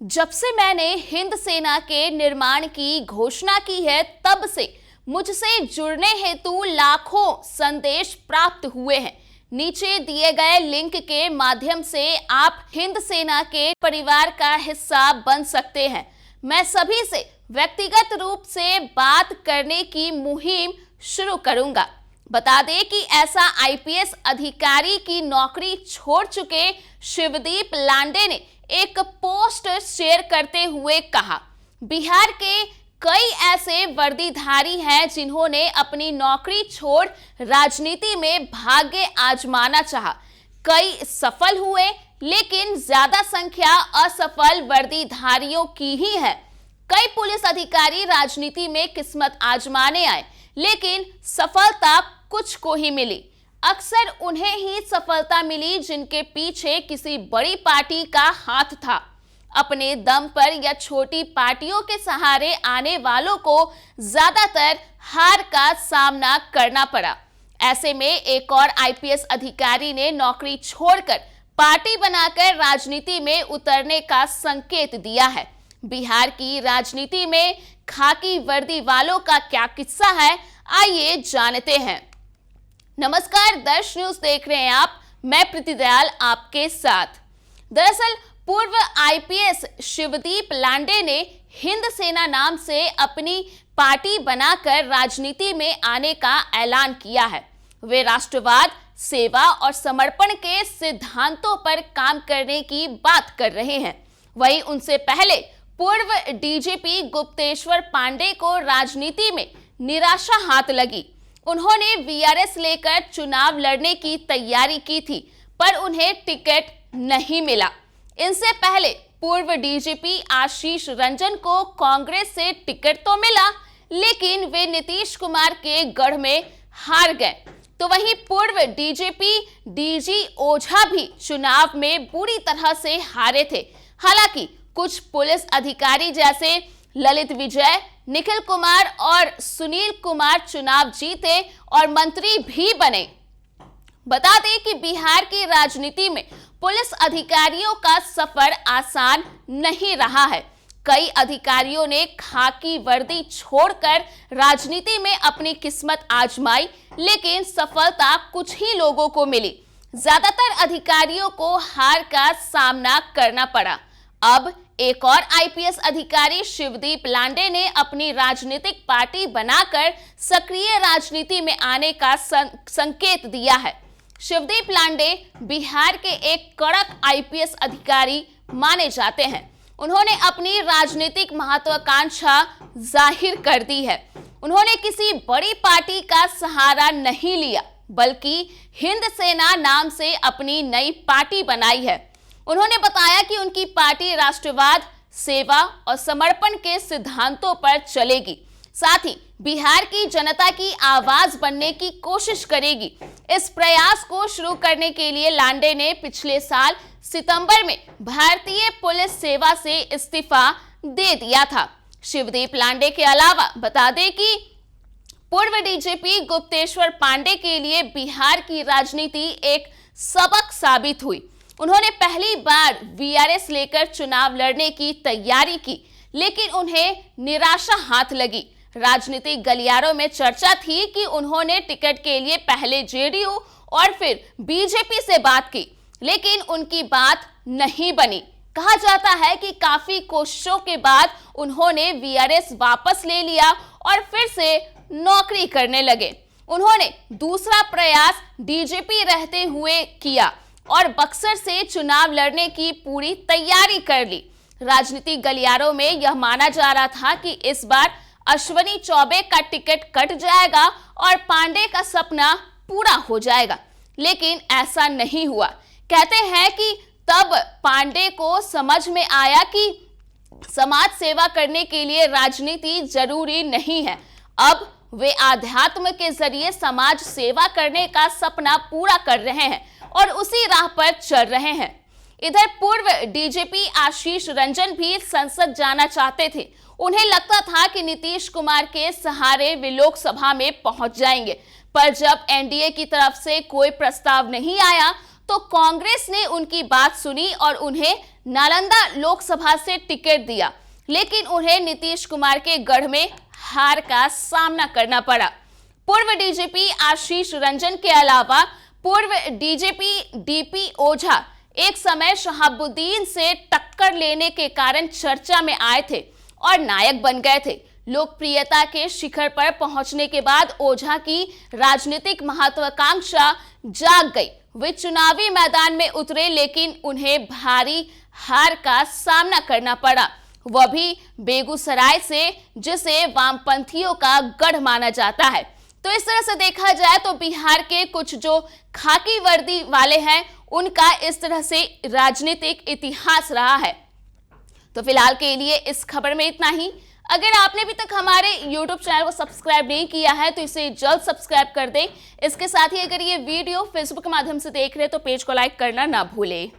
जब से मैंने हिंद सेना के निर्माण की घोषणा की है, तब से मुझसे जुड़ने हेतु लाखों संदेश प्राप्त हुए हैं। नीचे दिए गए लिंक के माध्यम से आप हिंद सेना के परिवार का हिस्सा बन सकते हैं। मैं सभी से व्यक्तिगत रूप से बात करने की मुहिम शुरू करूंगा। बता दें कि ऐसा आईपीएस अधिकारी की नौकरी छोड़ चुके शिवदीप लांडे ने एक पोस्ट शेयर करते हुए कहा, बिहार के कई ऐसे वर्दीधारी हैं जिन्होंने अपनी नौकरी छोड़ राजनीति में भाग्य आजमाना चाहा। कई सफल हुए, लेकिन ज्यादा संख्या असफल वर्दीधारियों की ही है। कई पुलिस अधिकारी राजनीति में किस्मत आजमाने आए, लेकिन सफलता कुछ को ही मिली। अक्सर उन्हें ही सफलता मिली जिनके पीछे किसी बड़ी पार्टी का हाथ था। अपने दम पर या छोटी पार्टियों के सहारे आने वालों को ज्यादातर हार का सामना करना पड़ा। ऐसे में एक और आईपीएस अधिकारी ने नौकरी छोड़कर पार्टी बनाकर राजनीति में उतरने का संकेत दिया है। बिहार की राजनीति में खाकी वर्दी वालों का क्या किस्सा है, आइए जानते हैं। नमस्कार, दर्श न्यूज देख रहे हैं आप। मैं प्रीति दयाल आपके साथ। दरअसल पूर्व आईपीएस शिवदीप लांडे ने हिंद सेना नाम से अपनी पार्टी बनाकर राजनीति में आने का ऐलान किया है। वे राष्ट्रवाद, सेवा और समर्पण के सिद्धांतों पर काम करने की बात कर रहे हैं। वहीं उनसे पहले पूर्व डीजीपी गुप्तेश्वर पांडे को राजनीति में निराशा हाथ लगी। उन्होंने वीआरएस लेकर चुनाव लड़ने की तैयारी की थी, पर उन्हें टिकट नहीं मिला। इनसे पहले पूर्व डीजीपी आशीष रंजन को कांग्रेस से टिकट तो मिला, लेकिन वे नीतीश कुमार के गढ़ में हार गए। तो वहीं पूर्व डीजीपी डीजी ओझा भी चुनाव में बुरी तरह से हारे थे। हालांकि कुछ पुलिस अधिकारी जैसे ललित विजय, निखिल कुमार और सुनील कुमार चुनाव जीते और मंत्री भी बने। बता दें कि बिहार की राजनीति में पुलिस अधिकारियों का सफर आसान नहीं रहा है। कई अधिकारियों ने खाकी वर्दी छोड़कर राजनीति में अपनी किस्मत आजमाई, लेकिन सफलता कुछ ही लोगों को मिली। ज्यादातर अधिकारियों को हार का सामना करना पड़ा। अब एक और आईपीएस अधिकारी शिवदीप लांडे ने अपनी राजनीतिक पार्टी बनाकर सक्रिय राजनीति में आने का संकेत दिया है। शिवदीप लांडे बिहार के एक कड़क आईपीएस अधिकारी माने जाते हैं। उन्होंने अपनी राजनीतिक महत्वाकांक्षा जाहिर कर दी है। उन्होंने किसी बड़ी पार्टी का सहारा नहीं लिया, बल्कि हिंद सेना नाम से अपनी नई पार्टी बनाई है। उन्होंने बताया कि उनकी पार्टी राष्ट्रवाद, सेवा और समर्पण के सिद्धांतों पर चलेगी। साथ ही बिहार की जनता की आवाज बनने की कोशिश करेगी। इस प्रयास को शुरू करने के लिए लांडे ने पिछले साल सितंबर में भारतीय पुलिस सेवा से इस्तीफा दे दिया था। शिवदीप लांडे के अलावा बता दें कि पूर्व डीजीपी गुप्तेश्वर पांडे के लिए बिहार की राजनीति एक सबक साबित हुई। उन्होंने पहली बार वीआरएस लेकर चुनाव लड़ने की तैयारी की, लेकिन उन्हें निराशा हाथ लगी। राजनीतिक गलियारों में चर्चा थी कि उन्होंने टिकट के लिए पहले जेडीयू और फिर बीजेपी से बात की, लेकिन उनकी बात नहीं बनी। कहा जाता है कि काफी कोशिशों के बाद उन्होंने वीआरएस वापस ले लिया और फिर से नौकरी करने लगे। उन्होंने दूसरा प्रयास डीजीपी रहते हुए किया और बक्सर से चुनाव लड़ने की पूरी तैयारी कर ली। राजनीतिक गलियारों में यह माना जा रहा था कि इस बार अश्विनी चौबे का टिकट कट जाएगा और पांडे का सपना पूरा हो जाएगा, लेकिन ऐसा नहीं हुआ। कहते हैं कि तब पांडे को समझ में आया कि समाज सेवा करने के लिए राजनीति जरूरी नहीं है। अब वे आध्यात्म के जरिए समाज सेवा करने का सपना पूरा कर रहे हैं और उसी राह पर चल रहे हैं। इधर पूर्व डीजीपी आशीष रंजन भी संसद जाना चाहते थे। उन्हें लगता था कि नीतीश कुमार के सहारे वे लोकसभा में पहुंच जाएंगे, पर जब एनडीए की तरफ से कोई प्रस्ताव नहीं आया तो कांग्रेस ने उनकी बात सुनी और उन्हें नालंदा लोकसभा से टिकट दिया, लेकिन उन्हें नीतीश कुमार के गढ़ में हार का सामना करना पड़ा। पूर्व डीजीपी आशीष रंजन के अलावा पूर्व डीजीपी डीपी ओझा एक समय शहाबुद्दीन से टक्कर लेने के कारण चर्चा में आए थे और नायक बन गए थे। लोकप्रियता के शिखर पर पहुंचने के बाद ओझा की राजनीतिक महत्वाकांक्षा जाग गई। वे चुनावी मैदान में उतरे, लेकिन उन्हें भारी हार का सामना करना पड़ा, वह भी बेगूसराय से, जिसे वामपंथियों का गढ़ माना जाता है। तो इस तरह से देखा जाए तो बिहार के कुछ जो खाकी वर्दी वाले हैं, उनका इस तरह से राजनीतिक इतिहास रहा है। तो फिलहाल के लिए इस खबर में इतना ही। अगर आपने अभी तक हमारे YouTube चैनल को सब्सक्राइब नहीं किया है तो इसे जल्द सब्सक्राइब कर दें। इसके साथ ही अगर ये वीडियो Facebook के माध्यम से देख रहे हैं तो पेज को लाइक करना ना भूलें।